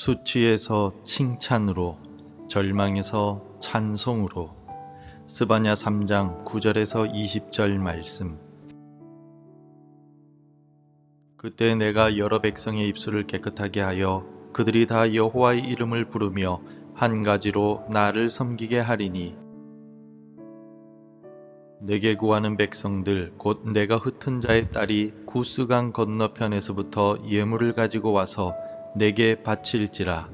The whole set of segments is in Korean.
수치에서 칭찬으로, 절망에서 찬송으로. 스바냐 3장 9절에서 20절 말씀. 그때 내가 여러 백성의 입술을 깨끗하게 하여 그들이 다 여호와의 이름을 부르며 한 가지로 나를 섬기게 하리니, 내게 구하는 백성들 곧 내가 흩은 자의 딸이 구스강 건너편에서부터 예물을 가지고 와서 내게 바칠지라.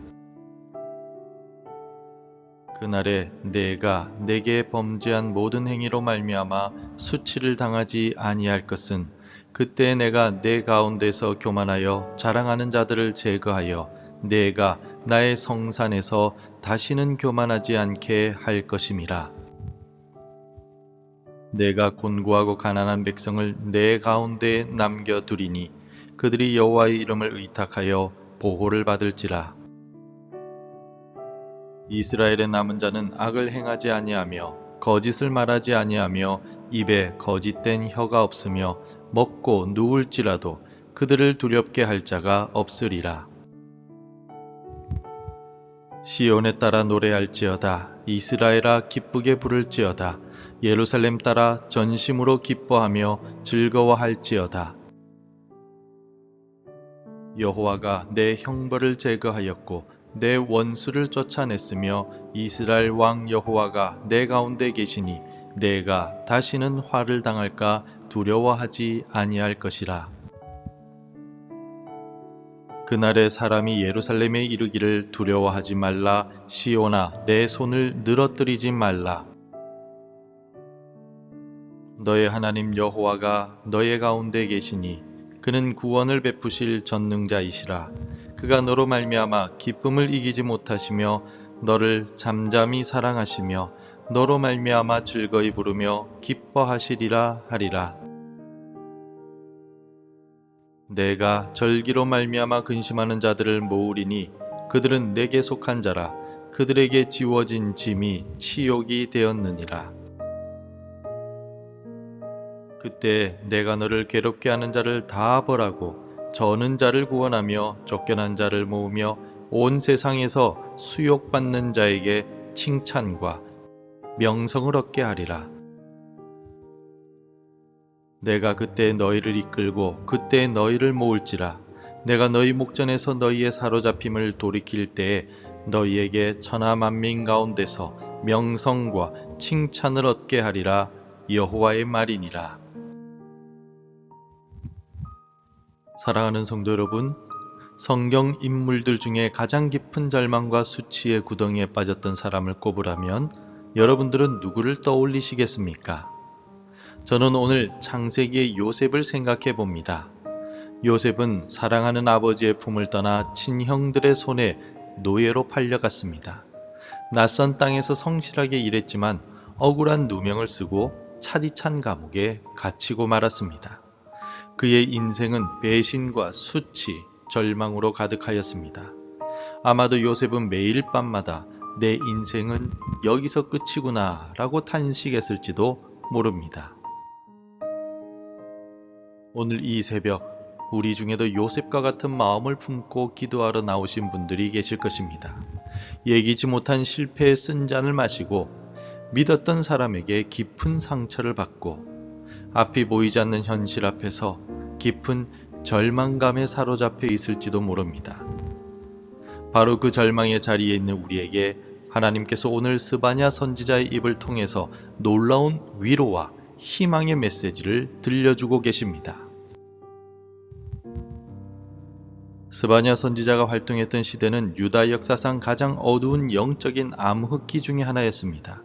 그날에 내가 내게 범죄한 모든 행위로 말미암아 수치를 당하지 아니할 것은, 그때 내가 내 가운데서 교만하여 자랑하는 자들을 제거하여 내가 나의 성산에서 다시는 교만하지 않게 할 것임이라. 내가 곤고하고 가난한 백성을 내 가운데에 남겨두리니 그들이 여호와의 이름을 의탁하여 보호를 받을지라. 이스라엘의 남은 자는 악을 행하지 아니하며 거짓을 말하지 아니하며 입에 거짓된 혀가 없으며 먹고 누울지라도 그들을 두렵게 할 자가 없으리라. 시온에 따라 노래할지어다. 이스라엘아 기쁘게 부를지어다. 예루살렘 따라 전심으로 기뻐하며 즐거워할지어다. 여호와가 내 형벌을 제거하였고 내 원수를 쫓아냈으며 이스라엘 왕 여호와가 내 가운데 계시니 내가 다시는 화를 당할까 두려워하지 아니할 것이라. 그날에 사람이 예루살렘에 이르기를 두려워하지 말라. 시온아 내 손을 늘어뜨리지 말라. 너의 하나님 여호와가 너의 가운데 계시니 그는 구원을 베푸실 전능자이시라. 그가 너로 말미암아 기쁨을 이기지 못하시며 너를 잠잠히 사랑하시며 너로 말미암아 즐거이 부르며 기뻐하시리라 하리라. 내가 절기로 말미암아 근심하는 자들을 모으리니 그들은 내게 속한 자라. 그들에게 지워진 짐이 치욕이 되었느니라. 그때 내가 너를 괴롭게 하는 자를 다 벌하고 저는 자를 구원하며 쫓겨난 자를 모으며 온 세상에서 수욕받는 자에게 칭찬과 명성을 얻게 하리라. 내가 그때 너희를 이끌고 그때 너희를 모을지라. 내가 너희 목전에서 너희의 사로잡힘을 돌이킬 때에 너희에게 천하 만민 가운데서 명성과 칭찬을 얻게 하리라. 여호와의 말이니라. 사랑하는 성도 여러분, 성경 인물들 중에 가장 깊은 절망과 수치의 구덩이에 빠졌던 사람을 꼽으라면 여러분들은 누구를 떠올리시겠습니까? 저는 오늘 창세기의 요셉을 생각해 봅니다. 요셉은 사랑하는 아버지의 품을 떠나 친형들의 손에 노예로 팔려갔습니다. 낯선 땅에서 성실하게 일했지만 억울한 누명을 쓰고 차디찬 감옥에 갇히고 말았습니다. 그의 인생은 배신과 수치, 절망으로 가득하였습니다. 아마도 요셉은 매일 밤마다 내 인생은 여기서 끝이구나 라고 탄식했을지도 모릅니다. 오늘 이 새벽 우리 중에도 요셉과 같은 마음을 품고 기도하러 나오신 분들이 계실 것입니다. 예기치 못한 실패의 쓴 잔을 마시고 믿었던 사람에게 깊은 상처를 받고 앞이 보이지 않는 현실 앞에서 깊은 절망감에 사로잡혀 있을지도 모릅니다. 바로 그 절망의 자리에 있는 우리에게 하나님께서 오늘 스바냐 선지자의 입을 통해서 놀라운 위로와 희망의 메시지를 들려주고 계십니다. 스바냐 선지자가 활동했던 시대는 유다 역사상 가장 어두운 영적인 암흑기 중의 하나였습니다.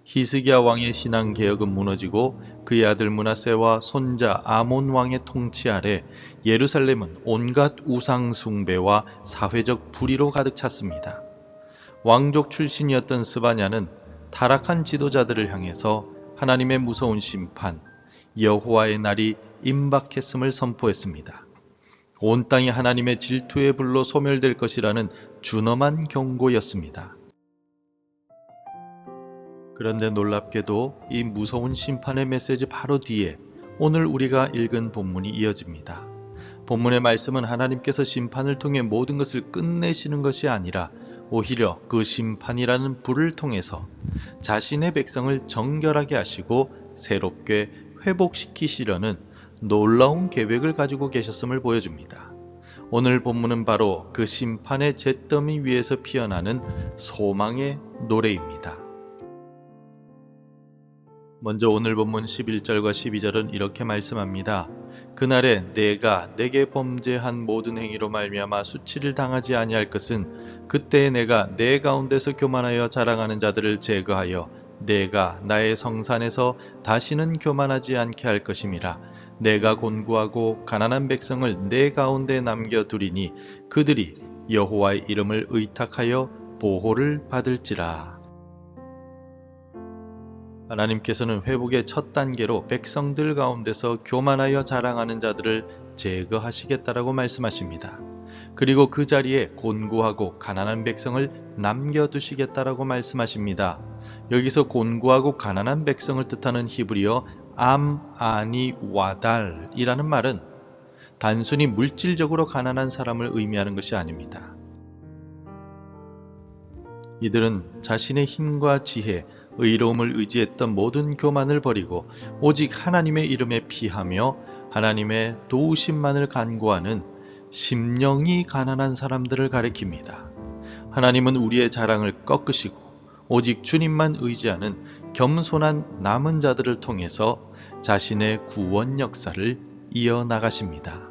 히스기야 왕의 신앙 개혁은 무너지고 그의 아들 므낫세와 손자 아몬 왕의 통치 아래 예루살렘은 온갖 우상 숭배와 사회적 불의로 가득 찼습니다. 왕족 출신이었던 스바냐는 타락한 지도자들을 향해서 하나님의 무서운 심판, 여호와의 날이 임박했음을 선포했습니다. 온 땅이 하나님의 질투의 불로 소멸될 것이라는 준엄한 경고였습니다. 그런데 놀랍게도 이 무서운 심판의 메시지 바로 뒤에 오늘 우리가 읽은 본문이 이어집니다. 본문의 말씀은 하나님께서 심판을 통해 모든 것을 끝내시는 것이 아니라 오히려 그 심판이라는 불을 통해서 자신의 백성을 정결하게 하시고 새롭게 회복시키시려는 놀라운 계획을 가지고 계셨음을 보여줍니다. 오늘 본문은 바로 그 심판의 잿더미 위에서 피어나는 소망의 노래입니다. 먼저 오늘 본문 11절과 12절은 이렇게 말씀합니다. 그날에 내가 내게 범죄한 모든 행위로 말미암아 수치를 당하지 아니할 것은 그때에 내가 내 가운데서 교만하여 자랑하는 자들을 제거하여 내가 나의 성산에서 다시는 교만하지 않게 할 것임이라. 내가 곤고하고 가난한 백성을 내 가운데 남겨두리니 그들이 여호와의 이름을 의탁하여 보호를 받을지라. 하나님께서는 회복의 첫 단계로 백성들 가운데서 교만하여 자랑하는 자들을 제거하시겠다라고 말씀하십니다. 그리고 그 자리에 곤고하고 가난한 백성을 남겨두시겠다라고 말씀하십니다. 여기서 곤고하고 가난한 백성을 뜻하는 히브리어 아니 와달이라는 말은 단순히 물질적으로 가난한 사람을 의미하는 것이 아닙니다. 이들은 자신의 힘과 지혜, 의로움을 의지했던 모든 교만을 버리고 오직 하나님의 이름에 피하며 하나님의 도우심만을 간구하는 심령이 가난한 사람들을 가리킵니다. 하나님은 우리의 자랑을 꺾으시고 오직 주님만 의지하는 겸손한 남은 자들을 통해서 자신의 구원 역사를 이어나가십니다.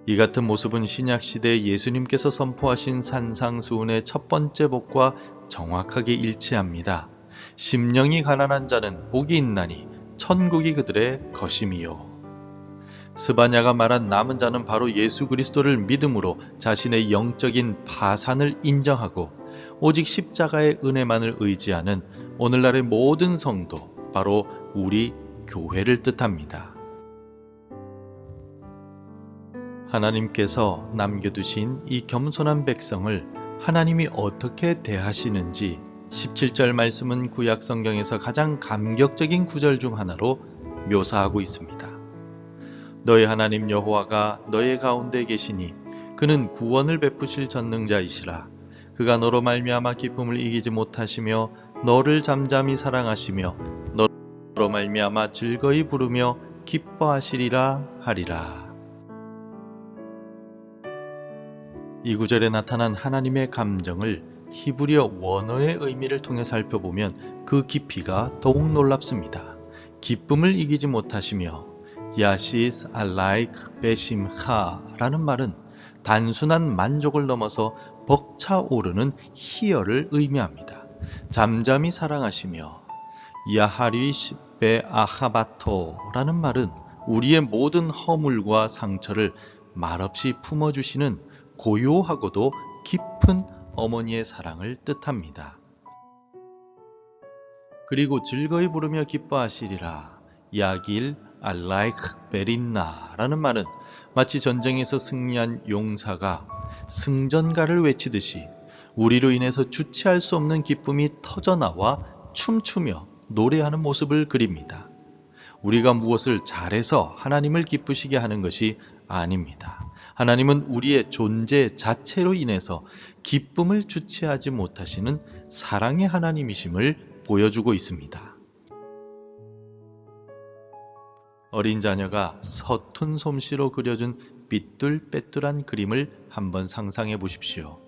이 같은 모습은 신약시대에 예수님께서 선포하신 산상수훈의 첫 번째 복과 정확하게 일치합니다. 심령이 가난한 자는 복이 있나니 천국이 그들의 것임이요. 스바냐가 말한 남은 자는 바로 예수 그리스도를 믿음으로 자신의 영적인 파산을 인정하고 오직 십자가의 은혜만을 의지하는 오늘날의 모든 성도, 바로 우리 교회를 뜻합니다. 하나님께서 남겨두신 이 겸손한 백성을 하나님이 어떻게 대하시는지 17절 말씀은 구약 성경에서 가장 감격적인 구절 중 하나로 묘사하고 있습니다. 너의 하나님 여호와가 너의 가운데 계시니 그는 구원을 베푸실 전능자이시라. 그가 너로 말미암아 기쁨을 이기지 못하시며 너를 잠잠히 사랑하시며 너로 말미암아 즐거이 부르며 기뻐하시리라 하리라. 이 구절에 나타난 하나님의 감정을 히브리어 원어의 의미를 통해 살펴보면 그 깊이가 더욱 놀랍습니다. 기쁨을 이기지 못하시며 야시스 알라이크 베심하라는 말은 단순한 만족을 넘어서 벅차오르는 희열을 의미합니다. 잠잠히 사랑하시며 야하리시 베아하바토라는 말은 우리의 모든 허물과 상처를 말없이 품어주시는 고요하고도 깊은 어머니의 사랑을 뜻합니다. 그리고 즐거이 부르며 기뻐하시리라. 야길 알라이크 베린나라는 말은 마치 전쟁에서 승리한 용사가 승전가를 외치듯이 우리로 인해서 주체할 수 없는 기쁨이 터져나와 춤추며 노래하는 모습을 그립니다. 우리가 무엇을 잘해서 하나님을 기쁘시게 하는 것이 아닙니다. 하나님은 우리의 존재 자체로 인해서 기쁨을 주체하지 못하시는 사랑의 하나님이심을 보여주고 있습니다. 어린 자녀가 서툰 솜씨로 그려준 삐뚤빼뚤한 그림을 한번 상상해 보십시오.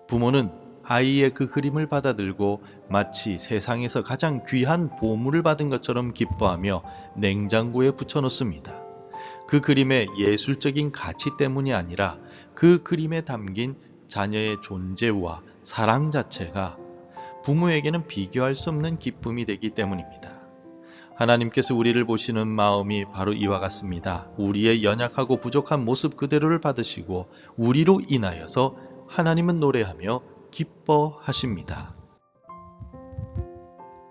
부모는 아이의 그 그림을 받아들고 마치 세상에서 가장 귀한 보물을 받은 것처럼 기뻐하며 냉장고에 붙여놓습니다. 그 그림의 예술적인 가치 때문이 아니라 그 그림에 담긴 자녀의 존재와 사랑 자체가 부모에게는 비교할 수 없는 기쁨이 되기 때문입니다. 하나님께서 우리를 보시는 마음이 바로 이와 같습니다. 우리의 연약하고 부족한 모습 그대로를 받으시고 우리로 인하여서 하나님은 노래하며 기뻐하십니다.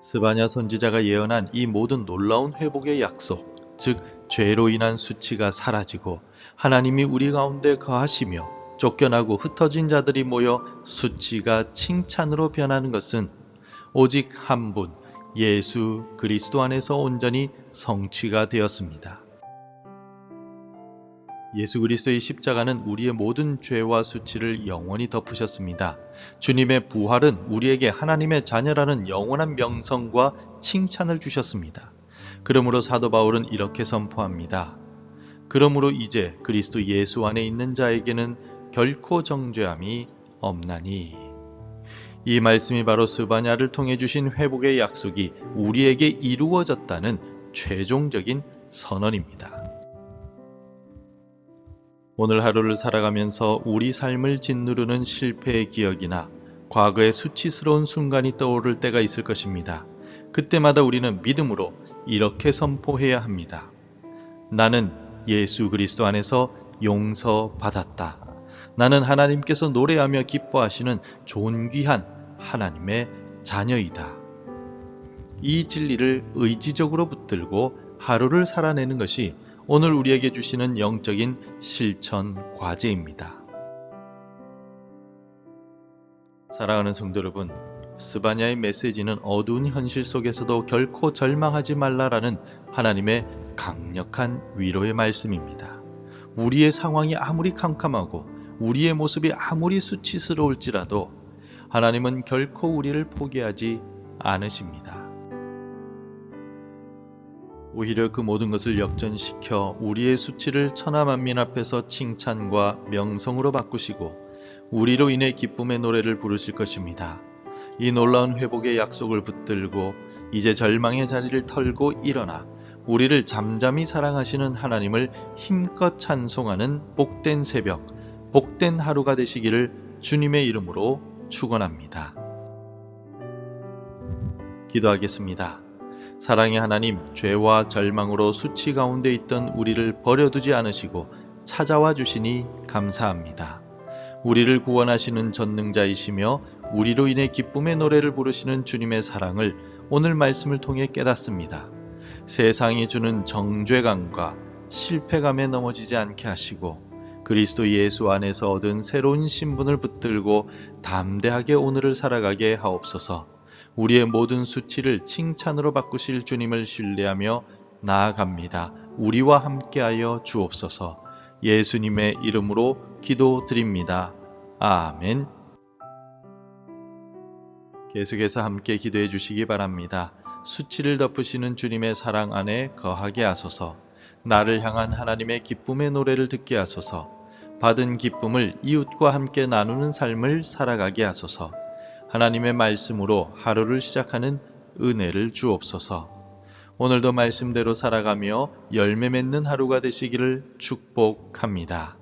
스바냐 선지자가 예언한 이 모든 놀라운 회복의 약속, 즉 죄로 인한 수치가 사라지고 하나님이 우리 가운데 거하시며 쫓겨나고 흩어진 자들이 모여 수치가 칭찬으로 변하는 것은 오직 한 분, 예수 그리스도 안에서 온전히 성취가 되었습니다. 예수 그리스도의 십자가는 우리의 모든 죄와 수치를 영원히 덮으셨습니다. 주님의 부활은 우리에게 하나님의 자녀라는 영원한 명성과 칭찬을 주셨습니다. 그러므로 사도 바울은 이렇게 선포합니다. 그러므로 이제 그리스도 예수 안에 있는 자에게는 결코 정죄함이 없나니. 이 말씀이 바로 스바냐를 통해 주신 회복의 약속이 우리에게 이루어졌다는 최종적인 선언입니다. 오늘 하루를 살아가면서 우리 삶을 짓누르는 실패의 기억이나 과거의 수치스러운 순간이 떠오를 때가 있을 것입니다. 그때마다 우리는 믿음으로 이렇게 선포해야 합니다. 나는 예수 그리스도 안에서 용서받았다. 나는 하나님께서 노래하며 기뻐하시는 존귀한 하나님의 자녀이다. 이 진리를 의지적으로 붙들고 하루를 살아내는 것이 오늘 우리에게 주시는 영적인 실천 과제입니다. 사랑하는 성도 여러분, 스바냐의 메시지는 어두운 현실 속에서도 결코 절망하지 말라라는 하나님의 강력한 위로의 말씀입니다. 우리의 상황이 아무리 캄캄하고 우리의 모습이 아무리 수치스러울지라도 하나님은 결코 우리를 포기하지 않으십니다. 오히려 그 모든 것을 역전시켜 우리의 수치를 천하만민 앞에서 칭찬과 명성으로 바꾸시고 우리로 인해 기쁨의 노래를 부르실 것입니다. 이 놀라운 회복의 약속을 붙들고 이제 절망의 자리를 털고 일어나 우리를 잠잠히 사랑하시는 하나님을 힘껏 찬송하는 복된 새벽, 복된 하루가 되시기를 주님의 이름으로 축원합니다. 기도하겠습니다. 사랑의 하나님, 죄와 절망으로 수치 가운데 있던 우리를 버려두지 않으시고 찾아와 주시니 감사합니다. 우리를 구원하시는 전능자이시며 우리로 인해 기쁨의 노래를 부르시는 주님의 사랑을 오늘 말씀을 통해 깨닫습니다. 세상이 주는 정죄감과 실패감에 넘어지지 않게 하시고 그리스도 예수 안에서 얻은 새로운 신분을 붙들고 담대하게 오늘을 살아가게 하옵소서. 우리의 모든 수치를 칭찬으로 바꾸실 주님을 신뢰하며 나아갑니다. 우리와 함께하여 주옵소서. 예수님의 이름으로 기도드립니다. 아멘. 계속해서 함께 기도해 주시기 바랍니다. 수치를 덮으시는 주님의 사랑 안에 거하게 하소서. 나를 향한 하나님의 기쁨의 노래를 듣게 하소서. 받은 기쁨을 이웃과 함께 나누는 삶을 살아가게 하소서. 하나님의 말씀으로 하루를 시작하는 은혜를 주옵소서. 오늘도 말씀대로 살아가며 열매 맺는 하루가 되시기를 축복합니다.